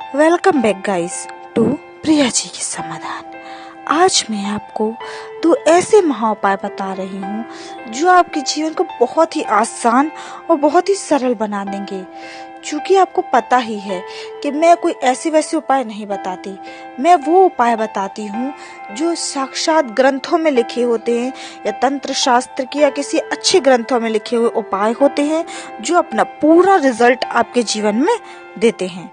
Welcome back guys to Priya ji की समाधान। आज मैं आपको दो ऐसे महाउपाय बता रही हूँ जो आपके जीवन को बहुत ही आसान और बहुत ही सरल बना देंगे। क्योंकि आपको पता ही है कि मैं कोई ऐसे वैसे उपाय नहीं बताती, मैं वो उपाय बताती हूँ जो साक्षात ग्रंथों में लिखे होते हैं या तंत्र शास्त्र की या किसी अच्छे ग्रंथों में लिखे हुए उपाय होते हैं जो अपना पूरा रिजल्ट आपके जीवन में देते हैं।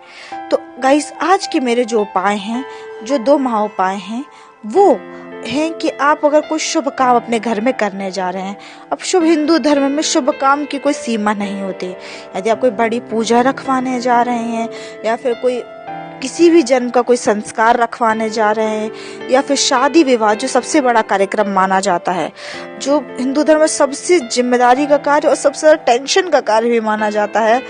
तो गाइस, आज के मेरे जो उपाय हैं, जो दो महाउपाय हैं, वो हैं कि आप अगर कोई शुभ काम अपने घर में करने जा रहे हैं। अब शुभ हिंदू धर्म में शुभ काम की कोई सीमा नहीं होती। यदि आप कोई बड़ी पूजा रखवाने जा रहे हैं या फिर कोई किसी भी जन्म का कोई संस्कार रखवाने जा रहे हैं या फिर शादी विवाह जो सबसे बड़ा कार्यक्रम माना जाता है, जो हिंदू धर्म में सबसे जिम्मेदारी का कार्य और सबसे ज्यादा टेंशन का कार्य भी माना जाता है,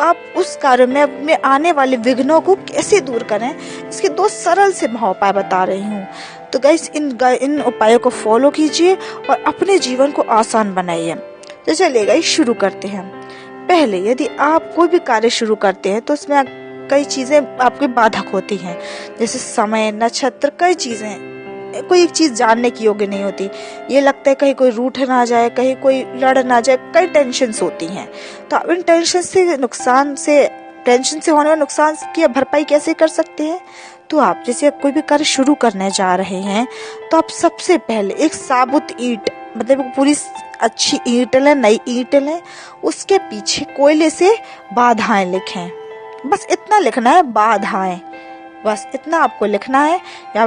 आप उस कार्य में अपने आने वाले विघ्नों को कैसे दूर करें, इसके दो सरल से महाउपाय बता रही हूँ। तो गाइस, इन उपायों को फॉलो कीजिए और अपने जीवन को आसान बनाइए। तो चलिए गाइस, शुरू करते हैं। पहले, यदि आप कोई भी कार्य शुरू करते हैं तो उसमें कई चीजें आपकी बाधक होती हैं, जैसे समय, नक्षत्र, कई चीजें। कोई एक चीज जानने की योग्य नहीं होती। ये लगता है कहीं कोई रूठ ना जाए, कहीं कोई लड़ ना जाए, कई टेंशन्स होती हैं। तो आप इन टेंशन से होने वाले नुकसान की भरपाई कैसे कर सकते हैं? तो आप जैसे कोई भी कार्य शुरू करने जा रहे हैं तो आप सबसे पहले एक साबुत ईंट, मतलब पूरी अच्छी ईंट लें, नई ईंट लें, उसके पीछे कोयले से बाधाएं लिखें। बस इतना लिखना है, बाधाएं, बस इतना आपको लिखना है। या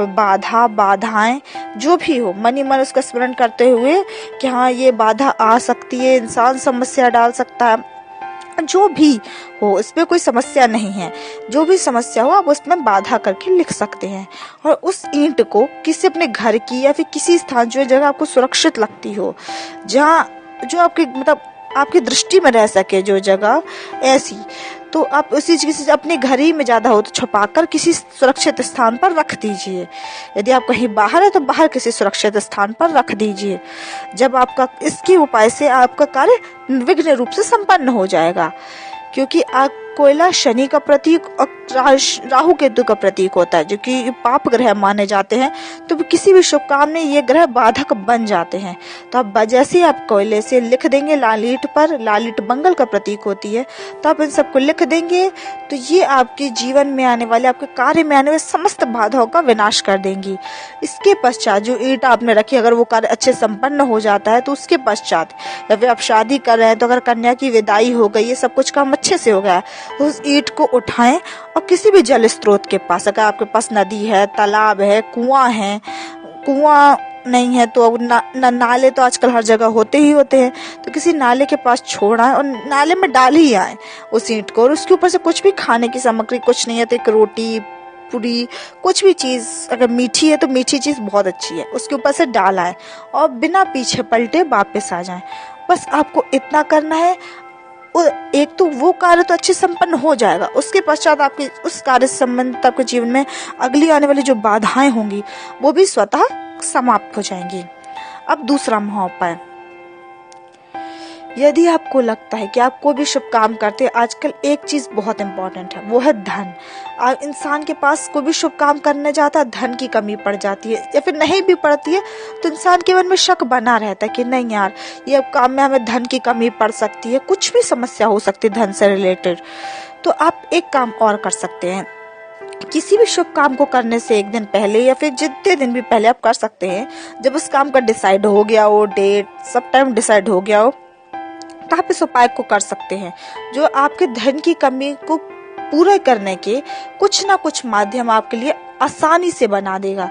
बाधाएं जो भी हो, मन ही मन उसका स्मरण करते हुए कि हाँ, ये बाधा आ सकती है, इंसान समस्या डाल सकता है। जो भी हो, इसमें कोई समस्या नहीं है। जो भी समस्या हो आप उसमें बाधा करके लिख सकते हैं। और उस ईंट को किसी अपने घर की या फिर किसी स्थान, जो जगह आपको सुरक्षित लगती हो, जहाँ जो आपकी मतलब आपकी दृष्टि में रह सके, जो जगह ऐसी, तो आप उसी किसी अपने घर ही में ज्यादा हो तो छुपाकर किसी सुरक्षित स्थान पर रख दीजिए। यदि आप कहीं बाहर है तो बाहर किसी सुरक्षित स्थान पर रख दीजिए। जब आपका इसके उपाय से आपका कार्य विघ्न रूप से संपन्न हो जाएगा। क्योंकि कोयला शनि का प्रतीक और राहु केतु का प्रतीक होता है, जो कि पाप ग्रह माने जाते हैं। तो किसी भी शुभ काम में ये ग्रह बाधक बन जाते हैं। तो आप जैसे आप कोयले से लिख देंगे लाल ईंट पर, लाल ईंट मंगल का प्रतीक होती है, तो आप इन सबको लिख देंगे तो ये आपके जीवन में आने वाले, आपके कार्य में आने वाले समस्त बाधाओं का विनाश कर देंगी। इसके पश्चात जो ईंट आपने रखी, अगर वो कार्य अच्छे संपन्न हो जाता है तो उसके पश्चात, या फिर आप शादी कर रहे हैं तो अगर कन्या की विदाई हो गई, ये सब कुछ काम अच्छे से हो गया, तो उस ईंट को उठाएं और किसी भी जल स्रोत के पास, अगर आपके पास नदी है, तालाब है, कुआं नहीं है तो नाले तो आजकल हर जगह होते ही होते हैं, तो किसी नाले के पास छोड़ आए और नाले में डाल ही आए उस ईंट को। और उसके ऊपर से कुछ भी खाने की सामग्री, कुछ नहीं है तो एक रोटी, पूरी, कुछ भी चीज, अगर मीठी है तो मीठी चीज बहुत अच्छी है, उसके ऊपर से डाल आए और बिना पीछे पलटे वापस आ जाएं। बस आपको इतना करना है। एक तो वो कार्य तो अच्छे संपन्न हो जाएगा, उसके पश्चात आपके उस कार्य से संबंधित आपके जीवन में अगली आने वाली जो बाधाएं होंगी वो भी स्वतः समाप्त हो जाएंगी। अब दूसरा महाउपाय, यदि आपको लगता है कि आप कोई भी शुभ काम करते हैं, आजकल एक चीज बहुत इंपॉर्टेंट है, वो है धन। इंसान के पास कोई भी शुभ काम करने जाता है, धन की कमी पड़ जाती है, या फिर नहीं भी पड़ती है तो इंसान के मन में शक बना रहता है कि नहीं यार, ये काम में हमें धन की कमी पड़ सकती है, कुछ भी समस्या हो सकती है धन से रिलेटेड। तो आप एक काम और कर सकते हैं। किसी भी शुभ काम को करने से एक दिन पहले या फिर जितने दिन भी पहले आप कर सकते हैं, जब उस काम का डिसाइड हो गया हो, डेट सब टाइम डिसाइड हो गया हो, तो आप इस उपाय को कर सकते हैं जो आपके धन की कमी को पूरा करने के कुछ ना कुछ माध्यम आपके लिए आसानी से बना देगा।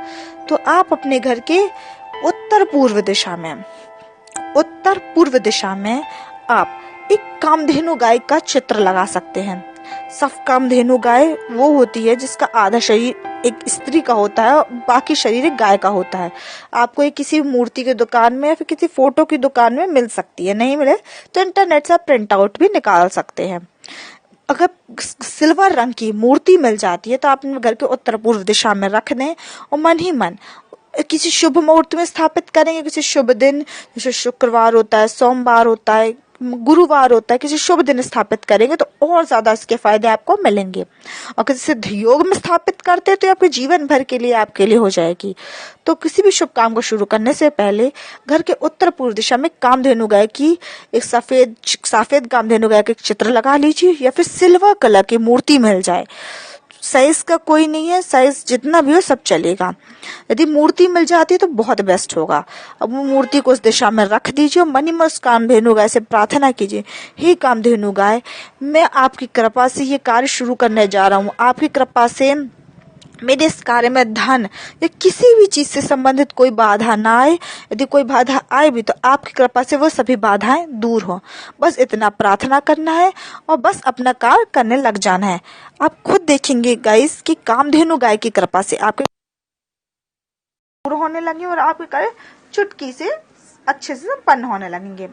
तो आप अपने घर के उत्तर पूर्व दिशा में आप एक कामधेनु गाय का चित्र लगा सकते हैं। कामधेनु गाय वो होती है जिसका आधा शरीर एक स्त्री का होता है और बाकी शरीर एक गाय का होता है। आपको ये किसी मूर्ति की दुकान में या फिर किसी फोटो की दुकान में मिल सकती है, नहीं मिले तो इंटरनेट से प्रिंट आउट भी निकाल सकते हैं। अगर सिल्वर रंग की मूर्ति मिल जाती है तो आप अपने घर के उत्तर पूर्व दिशा में रख दें और मन ही मन किसी शुभ मुहूर्त में स्थापित करेंगे। किसी शुभ दिन, जैसे शुक्रवार होता है, सोमवार होता है, गुरुवार होता है, किसी शुभ दिन स्थापित करेंगे तो और ज्यादा इसके फायदे आपको मिलेंगे। और किसी सिद्ध योग में स्थापित करते हैं तो आपके जीवन भर के लिए आपके लिए हो जाएगी। तो किसी भी शुभ काम को शुरू करने से पहले घर के उत्तर पूर्व दिशा में कामधेनु गाय की एक सफेद कामधेनु गाय का चित्र लगा लीजिए, या फिर सिल्वर कलर की मूर्ति मिल जाए। साइज का कोई नहीं है, साइज जितना भी हो सब चलेगा। यदि मूर्ति मिल जाती है तो बहुत बेस्ट होगा। अब वो मूर्ति को उस दिशा में रख दीजिए और मन ही मन उस कामधेनु गाय से प्रार्थना कीजिए, हे कामधेनु गाय, मैं आपकी कृपा से ये कार्य शुरू करने जा रहा हूँ। आपकी कृपा से मेरे इस कार्य में धन या किसी भी चीज से संबंधित कोई बाधा ना आए। यदि कोई बाधा आए भी तो आपकी कृपा से वो सभी बाधाएं दूर हो। बस इतना प्रार्थना करना है और बस अपना कार्य करने लग जाना है। आप खुद देखेंगे गाइस कि कामधेनु गाय की कृपा से आपके पूरे होने लगे और आपके कार्य चुटकी से अच्छे से संपन्न होने लगेंगे।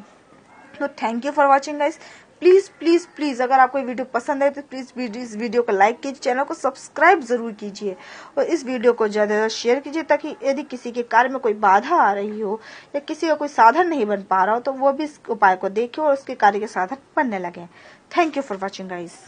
तो thank you for watching guys. Please please please अगर आपको वीडियो पसंद है तो प्लीज इस वीडियो को लाइक कीजिए, चैनल को सब्सक्राइब जरूर कीजिए और इस वीडियो को ज्यादा शेयर कीजिए, ताकि यदि किसी के कार्य में कोई बाधा आ रही हो या किसी का कोई साधन नहीं बन पा रहा हो तो वो भी इस उपाय को देखे और उसके कार्य के साधन बनने लगे। Thank you for watching guys.